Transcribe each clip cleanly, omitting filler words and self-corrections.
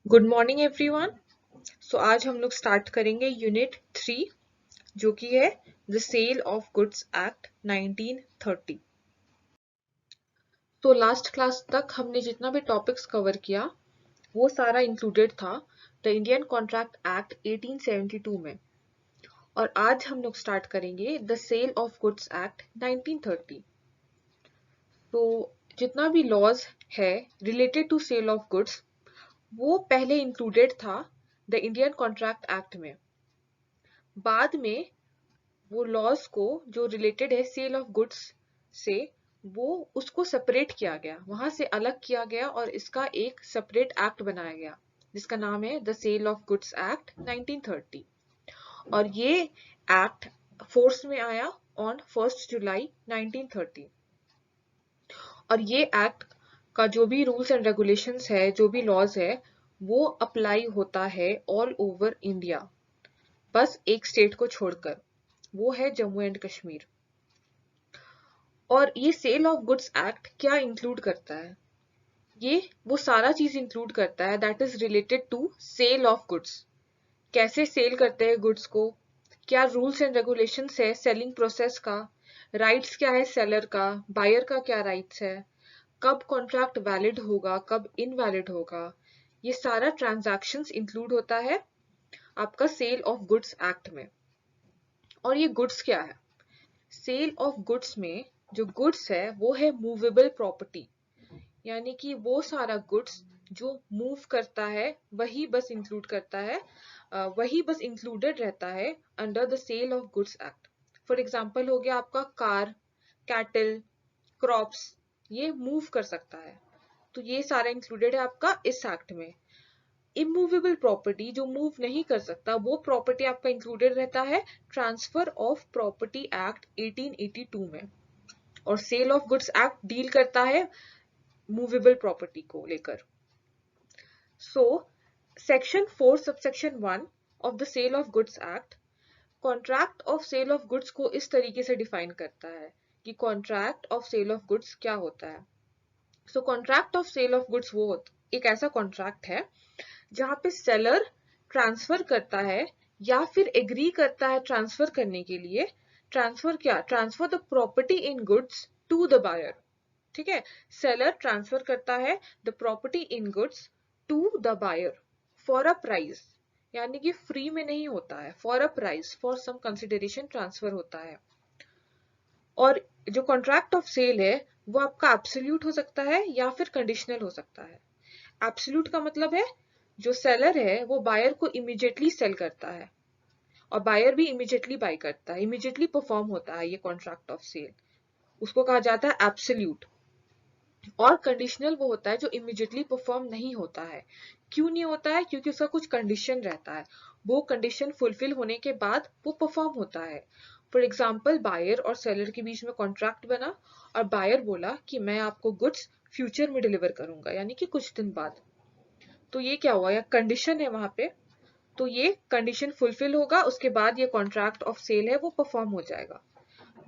Good morning everyone. सो आज हम लोग स्टार्ट करेंगे यूनिट 3 जो कि है the sale of goods act 1930। तो लास्ट क्लास तक हमने जितना भी टॉपिक्स कवर किया वो सारा इंक्लूडेड था द इंडियन कॉन्ट्रैक्ट एक्ट 1872 में, और आज हम लोग स्टार्ट करेंगे the sale of goods act 1930। तो जितना भी लॉज है related to sale of goods वो पहले इंक्लूडेड था द इंडियन कॉन्ट्रैक्ट एक्ट में। बाद में वो लॉज को जो रिलेटेड है सेल ऑफ गुड्स से वो उसको सेपरेट किया गया, वहां से अलग किया गया और इसका एक सेपरेट एक्ट बनाया गया जिसका नाम है the sale of goods act 1930। और ये एक्ट फोर्स में आया ऑन 1 जुलाई 1930। और ये एक्ट का जो भी रूल्स एंड रेगुलेशंस है, जो भी लॉज है, वो अप्लाई होता है ऑल ओवर इंडिया, बस एक स्टेट को छोड़कर, वो है जम्मू एंड कश्मीर। और ये सेल ऑफ गुड्स एक्ट क्या इंक्लूड करता है? ये वो सारा चीज इंक्लूड करता है that is related to sale of goods. कैसे सेल करते हैं गुड्स को, क्या रूल्स एंड रेगुलेशंस है सेलिंग प्रोसेस का, राइट्स क्या है सेलर का, बायर का क्या राइट्स है, कब कॉन्ट्रैक्ट वैलिड होगा, कब इनवैलिड होगा, ये सारा ट्रांजैक्शंस इंक्लूड होता है आपका सेल ऑफ गुड्स एक्ट में। और ये गुड्स क्या है? सेल ऑफ गुड्स में जो गुड्स है वो है मूवेबल प्रॉपर्टी, यानी कि वो सारा गुड्स जो मूव करता है वही बस इंक्लूड करता है, वही बस इंक्लूडेड रहता है under the sale of goods act. For example हो गया आपका कार, कैटल, क्रॉप्स, ये मूव कर सकता है, तो ये सारा इंक्लूडेड है आपका इस एक्ट में। इमूवेबल प्रॉपर्टी जो मूव नहीं कर सकता वो प्रॉपर्टी आपका इंक्लूडेड रहता है ट्रांसफर ऑफ प्रॉपर्टी एक्ट 1882 में। और sale of goods act deal करता है मूवेबल प्रॉपर्टी को लेकर। So section 4 subsection 1 of the sale of goods act contract of sale of goods को इस तरीके से डिफाइन करता है कि contract of sale of goods क्या होता है। So contract of sale of goods वो एक ऐसा कॉन्ट्रैक्ट है जहां पे सेलर ट्रांसफर करता है या फिर एग्री करता है ट्रांसफर करने के लिए। ट्रांसफर क्या? Transfer the property in goods to the buyer. ठीक है, सेलर ट्रांसफर करता है the property in goods to the buyer for a price, यानी कि फ्री में नहीं होता है, for a price, for some consideration transfer होता है। और जो कॉन्ट्रैक्ट ऑफ सेल है वो आपका एब्सोल्यूट हो सकता है या फिर कंडीशनल हो सकता है। एब्सोल्यूट का मतलब है जो सेलर है वो बायर को इमीडिएटली सेल करता है और बायर भी इमीडिएटली बाय करता है, इमीडिएटली परफॉर्म होता है ये कॉन्ट्रैक्ट ऑफ सेल, उसको कहा जाता है एब्सोल्यूट। और कंडीशनल वो होता है जो इमीडिएटली परफॉर्म नहीं होता है। क्यों नहीं होता है? क्योंकि उसका कुछ कंडीशन रहता है, वो कंडीशन फुलफिल होने के बाद वो परफॉर्म होता है। फॉर एग्जाम्पल बायर और सेलर के बीच में कॉन्ट्रैक्ट बना और बायर बोला कि मैं आपको गुड्स फ्यूचर में डिलीवर करूंगा, यानी कि कुछ दिन बाद। तो ये क्या हुआ? या कंडीशन है वहां पे, तो ये कंडीशन फुलफिल होगा, उसके बाद ये कॉन्ट्रैक्ट ऑफ सेल है वो परफॉर्म हो जाएगा।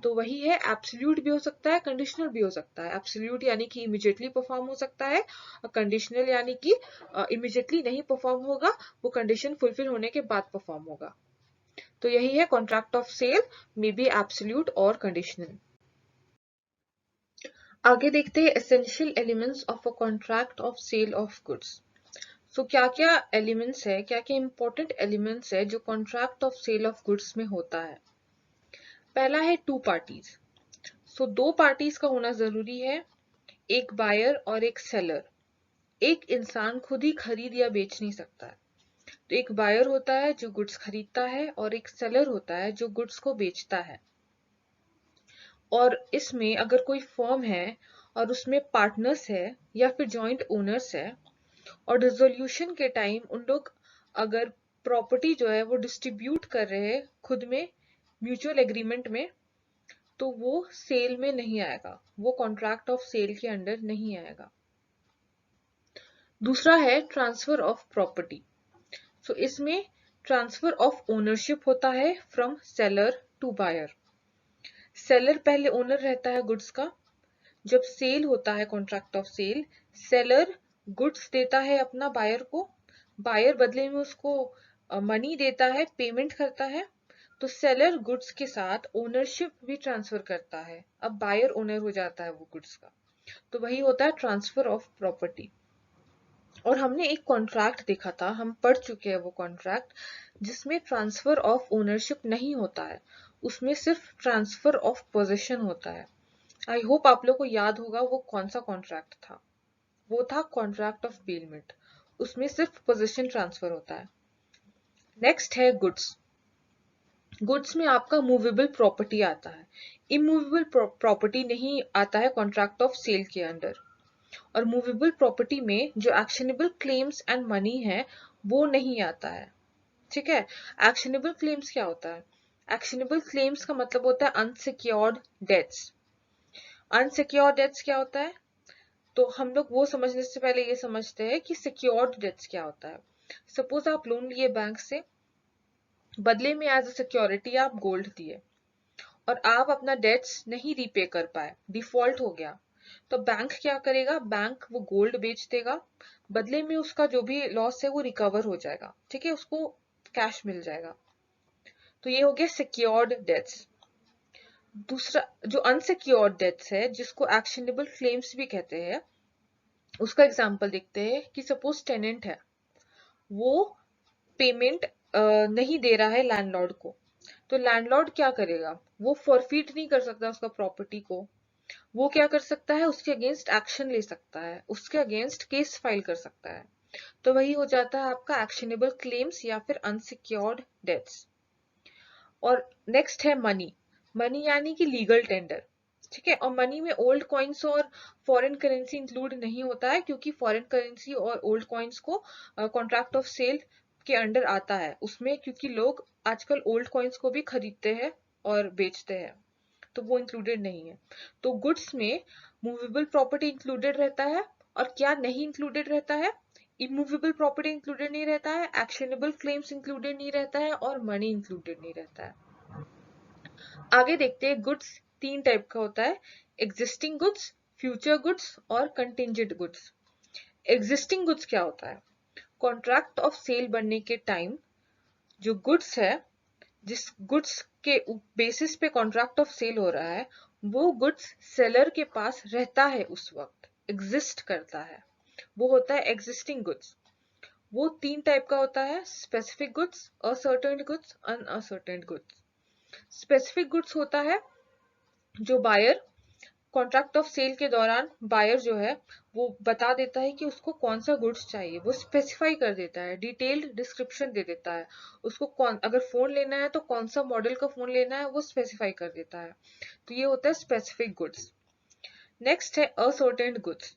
तो वही है, एब्सोल्यूट भी हो सकता है, कंडीशनल भी हो सकता है। एब्सोल्यूट यानी कि इमीडिएटली परफॉर्म हो सकता है, और कंडीशनल यानी कि इमीडिएटली नहीं परफॉर्म होगा, वो कंडीशन फुलफिल होने के बाद परफॉर्म होगा। तो यही है contract of sale, may be absolute और कंडीशनल। आगे देखते हैं essential elements of a contract of sale of goods. So क्या क्या एलिमेंट्स है, क्या क्या इंपॉर्टेंट एलिमेंट्स है जो contract of sale of goods में होता है। पहला है टू पार्टीज। सो दो पार्टीज का होना जरूरी है, एक बायर और एक सेलर। एक इंसान खुद ही खरीद या बेच नहीं सकता है, तो एक बायर होता है जो गुड्स खरीदता है और एक सेलर होता है जो गुड्स को बेचता है। और इसमें अगर कोई फर्म है और उसमें पार्टनर्स है या फिर जॉइंट ओनर्स है, और डिसोल्यूशन के टाइम उन लोग अगर प्रॉपर्टी जो है वो डिस्ट्रीब्यूट कर रहे हैं खुद में म्यूचुअल एग्रीमेंट में, तो वो सेल में नहीं आएगा, वो कॉन्ट्रैक्ट ऑफ सेल के अंडर नहीं आएगा। दूसरा है ट्रांसफर ऑफ प्रॉपर्टी। सो इसमें ट्रांसफर ऑफ ओनरशिप होता है from seller to buyer. Seller पहले ओनर रहता है गुड्स का, जब सेल होता है contract of sale, seller goods देता है अपना बायर को, बायर बदले में उसको मनी देता है, पेमेंट करता है। तो सेलर गुड्स के साथ ओनरशिप भी ट्रांसफर करता है, अब बायर ओनर हो जाता है वो गुड्स का। तो वही होता है ट्रांसफर ऑफ प्रॉपर्टी। और हमने एक कॉन्ट्रैक्ट देखा था, हम पढ़ चुके हैं वो कॉन्ट्रैक्ट, जिसमें ट्रांसफर ऑफ ओनरशिप नहीं होता है, उसमें सिर्फ ट्रांसफर ऑफ पोजीशन होता है। आई होप आप लोग को याद होगा वो कौन सा कॉन्ट्रैक्ट था। वो था कॉन्ट्रैक्ट ऑफ बेलमेंट, उसमें सिर्फ पोजीशन ट्रांसफर होता है। नेक्स्ट है गुड्स। गुड्स में आपका मूवेबल प्रॉपर्टी आता है, इमूवेबल प्रॉपर्टी नहीं आता है कॉन्ट्रैक्ट ऑफ सेल के अंडर। और मूवेबल प्रॉपर्टी में जो एक्शनेबल क्लेम्स एंड मनी है वो नहीं आता है। ठीक है, एक्शनेबल क्लेम्स क्या होता है? एक्शनेबल क्लेम्स का मतलब होता है अनसिक्योर्ड डेट्स। अनसिक्योर्ड डेट्स क्या होता है? तो हम लोग वो समझने से पहले ये समझते हैं कि सिक्योर्ड डेट्स क्या होता है। सपोज आप लोन लिए बैंक से, बदले में एज अ सिक्योरिटी आप गोल्ड दिए, और आप अपना डेट्स नहीं रीपे कर पाए, डिफॉल्ट हो गया, तो बैंक क्या करेगा? बैंक वो गोल्ड बेच देगा, बदले में उसका जो भी लॉस है वो रिकवर हो जाएगा। ठीक है, उसको कैश मिल जाएगा। तो ये हो गया सिक्योर्ड डेट्स। दूसरा जो अनसिक्योर्ड डेट्स है, जिसको एक्शनेबल क्लेम्स भी कहते हैं, उसका एग्जांपल देखते हैं कि सपोज टेनेंट है, वो पेमेंट नहीं दे रहा है लैंडलॉर्ड को। तो लैंडलॉर्ड क्या करेगा? वो फॉरफिट नहीं कर सकता उसका प्रॉपर्टी को, वो क्या कर सकता है? उसके अगेंस्ट एक्शन ले सकता है, उसके अगेंस्ट केस फाइल कर सकता है। तो वही हो जाता है आपका एक्शनेबल क्लेम्स या फिर अनसिक्योर्ड डेट्स। और नेक्स्ट है मनी। मनी यानी कि लीगल टेंडर। ठीक है, और मनी में ओल्ड कॉइन्स और फॉरेन करेंसी इंक्लूड नहीं होता है, क्योंकि फॉरेन करेंसी और ओल्ड कॉइन्स को कॉन्ट्रैक्ट ऑफ सेल के अंडर आता है उसमें, क्योंकि लोग आजकल ओल्ड कॉइन्स को भी खरीदते हैं और बेचते हैं, तो वो इंक्लूडेड नहीं है। तो गुड्स में मूवेबल प्रॉपर्टी इंक्लूडेड रहता है, और क्या नहीं इंक्लूडेड रहता है? इमूवेबल प्रॉपर्टी इंक्लूडेड नहीं रहता है, एक्शनेबल क्लेम्स इंक्लूडेड नहीं रहता है, और मनी इंक्लूडेड नहीं रहता है। आगे देखते हैं, गुड्स तीन टाइप का होता है, एग्जिस्टिंग गुड्स, फ्यूचर गुड्स और कंटिंजेंट गुड्स। एग्जिस्टिंग गुड्स क्या होता है? कॉन्ट्रैक्ट ऑफ सेल बनने के टाइम जो गुड्स है, जिस गुड्स के बेसिस पे कॉन्ट्रैक्ट ऑफ सेल हो रहा है, वो गुड्स सेलर के पास रहता है, उस वक्त एग्जिस्ट करता है, वो होता है एग्जिस्टिंग गुड्स। वो तीन टाइप का होता है, specific goods, ascertain goods, uncertain goods. Specific goods होता है जो बायर कॉन्ट्रैक्ट ऑफ सेल के दौरान, बायर जो है वो बता देता है कि उसको कौन सा गुड्स चाहिए, वो स्पेसिफाई कर देता है, डिटेल्ड डिस्क्रिप्शन दे देता है। उसको कौन, अगर फोन लेना है तो कौन सा मॉडल का फोन लेना है वो स्पेसिफाई कर देता है। तो ये होता है स्पेसिफिक गुड्स। नेक्स्ट है असर्टेन गुड्स।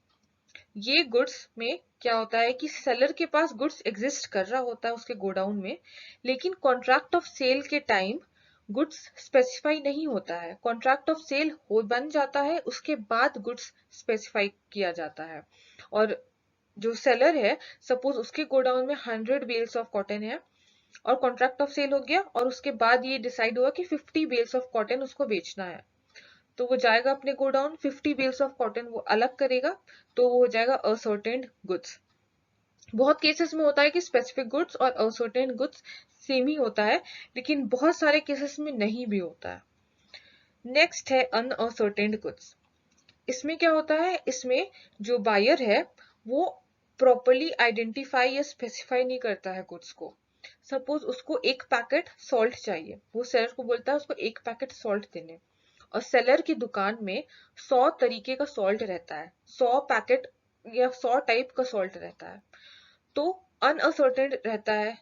ये गुड्स में क्या होता है कि सेलर के पास गुड्स एग्जिस्ट कर रहा होता है उसके गोडाउन में, लेकिन कॉन्ट्रैक्ट ऑफ सेल के टाइम गुड्स स्पेसिफाई नहीं होता है। कॉन्ट्रैक्ट ऑफ सेल हो बन जाता है, उसके बाद गुड्स स्पेसिफाई किया जाता है। और जो सेलर है, सपोज उसके गोडाउन में 100 बेल्स ऑफ कॉटन है, और कॉन्ट्रैक्ट ऑफ सेल हो गया, और उसके बाद ये डिसाइड हुआ कि 50 बेल्स ऑफ कॉटन उसको बेचना है, तो वो जाएगा अपने गोडाउन, 50 बेल्स ऑफ कॉटन वो अलग करेगा, तो वो हो जाएगा असर्टेन्ड गुड्स। बहुत केसेस में होता है कि स्पेसिफिक गुड्स और असर्टेन्ड गुड्स सेम ही होता है, लेकिन बहुत सारे केसेस में नहीं भी होता है। नेक्स्ट है अनअसर्टेन्ड गुड्स। इसमें क्या होता है? इसमें जो बायर है वो प्रॉपरली आइडेंटिफाई या स्पेसिफाई नहीं करता है गुड्स को। सपोज उसको एक पैकेट सॉल्ट चाहिए, वो सेलर को बोलता है उसको एक पैकेट सॉल्ट देने, और सेलर की दुकान में 100 तरीके का सॉल्ट रहता है, 100 पैकेट या 100 टाइप का सॉल्ट रहता है, तो अनअसर्टेन रहता है।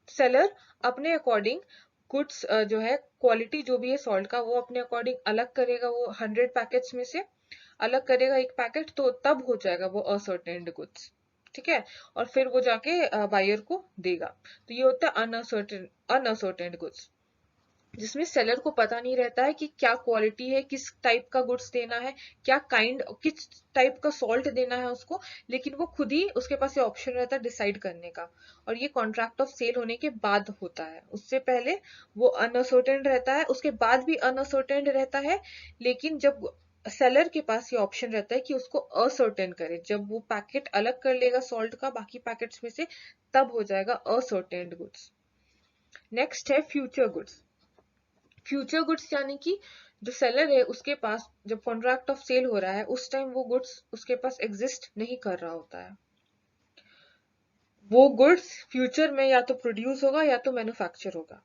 सेलर अपने अकॉर्डिंग गुड्स जो है, क्वालिटी जो भी है सॉल्ट का, वो अपने अकॉर्डिंग अलग करेगा, वो 100 पैकेट्स में से अलग करेगा एक पैकेट, तो तब हो जाएगा वो असर्टेन्ड गुड्स। ठीक है, और फिर वो जाके बायर को देगा। तो ये होता है अनअसर्टेन्ड गुड्स, जिसमें सेलर को पता नहीं रहता है कि क्या क्वालिटी है, किस टाइप का गुड्स देना है, क्या किस टाइप का सॉल्ट देना है उसको, लेकिन वो खुद ही, उसके पास ये ऑप्शन रहता है डिसाइड करने का। और ये कॉन्ट्रैक्ट ऑफ सेल होने के बाद होता है, उससे पहले वो अनअसर्टेन रहता है, उसके बाद भी अनअसर्टेन रहता है। लेकिन जब सेलर के पास ये ऑप्शन रहता है कि उसको असर्टेन करे, जब वो पैकेट अलग कर लेगा सॉल्ट का बाकी पैकेट्स में से, तब हो जाएगा असर्टेन्ड गुड्स। नेक्स्ट है फ्यूचर गुड्स। फ्यूचर गुड्स यानी कि जो सेलर है उसके पास जब कॉन्ट्रैक्ट ऑफ सेल हो रहा है उस टाइम वो गुड्स उसके पास एग्जिस्ट नहीं कर रहा होता है। वो गुड्स फ्यूचर में या तो प्रोड्यूस होगा या तो मैन्युफैक्चर होगा।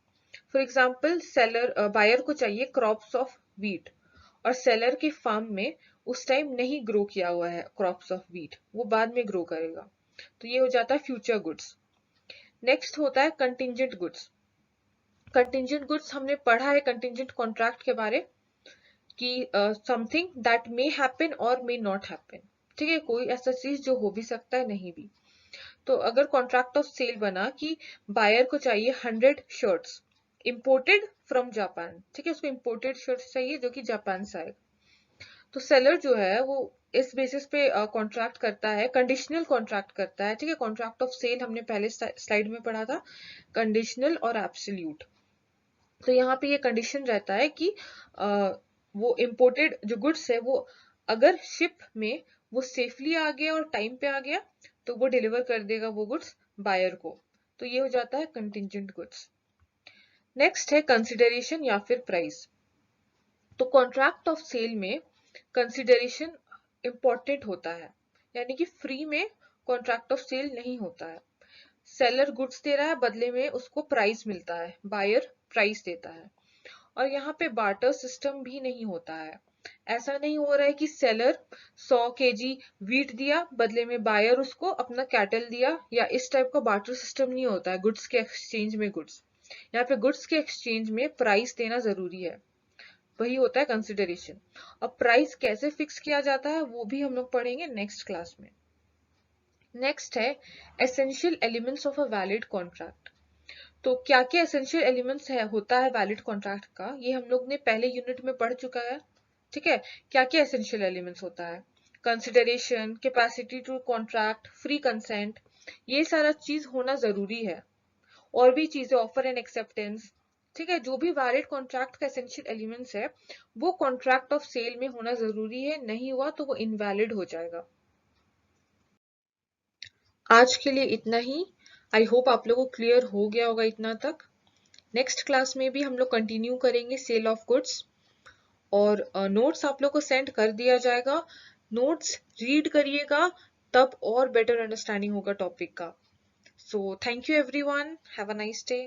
फॉर एग्जाम्पल सेलर बायर को चाहिए क्रॉप्स ऑफ व्हीट और सेलर के फार्म में उस टाइम नहीं ग्रो किया हुआ है क्रॉप्स ऑफ व्हीट, वो बाद में ग्रो करेगा, तो ये हो जाता है फ्यूचर गुड्स। नेक्स्ट होता है कंटिंजेंट गुड्स। कंटिंजेंट गुड्स हमने पढ़ा है कंटिंजेंट कॉन्ट्रैक्ट के बारे कि समथिंग दैट मे हैपन और मे नॉट हैपन, ठीक है, कोई ऐसा चीज जो हो भी सकता है नहीं भी। तो अगर कॉन्ट्रैक्ट ऑफ सेल बना कि बायर को चाहिए 100 शर्ट्स इंपोर्टेड फ्रॉम जापान, ठीक है, उसको इंपोर्टेड शर्ट्स चाहिए जो कि जापान से आए, तो सेलर जो है वो इस बेसिस पे कॉन्ट्रैक्ट करता है, कंडीशनल कॉन्ट्रैक्ट करता है, ठीक है। कॉन्ट्रैक्ट ऑफ सेल हमने पहले स्लाइड में पढ़ा था, कंडीशनल और एब्सोल्यूट। तो यहाँ पे ये कंडीशन रहता है कि वो इम्पोर्टेड जो गुड्स है वो अगर शिप में वो सेफली आ गया और टाइम पे आ गया तो वो डिलीवर कर देगा वो गुड्स बायर को, तो ये हो जाता है कंटिंजेंट गुड्स। नेक्स्ट है कंसिडरेशन या फिर प्राइस। तो कॉन्ट्रैक्ट ऑफ सेल में कंसिडरेशन इंपॉर्टेंट होता है, यानी कि फ्री में कॉन्ट्रैक्ट ऑफ सेल नहीं होता है। सेलर गुड्स दे रहा है, बदले में उसको प्राइस मिलता है, बायर प्राइस देता है। और यहाँ पे बार्टर सिस्टम भी नहीं होता है। ऐसा नहीं हो रहा है कि सेलर 100 केजी व्हीट दिया बदले में बायर उसको अपना कैटल दिया, या इस टाइप का बार्टर सिस्टम नहीं होता है गुड्स के एक्सचेंज में गुड्स। यहाँ पे गुड्स के एक्सचेंज में प्राइस देना जरूरी है, वही होता है कंसिडरेशन। अब प्राइस कैसे फिक्स किया जाता है वो भी हम लोग पढ़ेंगे नेक्स्ट क्लास में। नेक्स्ट है essential elements of a valid contract. तो क्या क्या एसेंशियल एलिमेंट्स है होता है वैलिड कॉन्ट्रैक्ट का, ये हम लोग ने पहले यूनिट में पढ़ चुका है, ठीक है। क्या क्या एसेंशियल एलिमेंट्स होता है, consideration, capacity to contract, free consent, ये सारा चीज होना जरूरी है। और भी चीजें, ऑफर एंड एक्सेप्टेंस, ठीक है, जो भी वैलिड कॉन्ट्रैक्ट का एसेंशियल एलिमेंट्स है वो कॉन्ट्रैक्ट ऑफ सेल में होना जरूरी है, नहीं हुआ तो वो इनवैलिड हो जाएगा। आज के लिए इतना ही। आई होप आप लोगों को क्लियर हो गया होगा इतना तक। नेक्स्ट क्लास में भी हम लोग कंटिन्यू करेंगे सेल ऑफ गुड्स, और नोट्स आप लोग को सेंड कर दिया जाएगा। नोट्स रीड करिएगा, तब और बेटर अंडरस्टैंडिंग होगा टॉपिक का। So thank you everyone, have a nice day.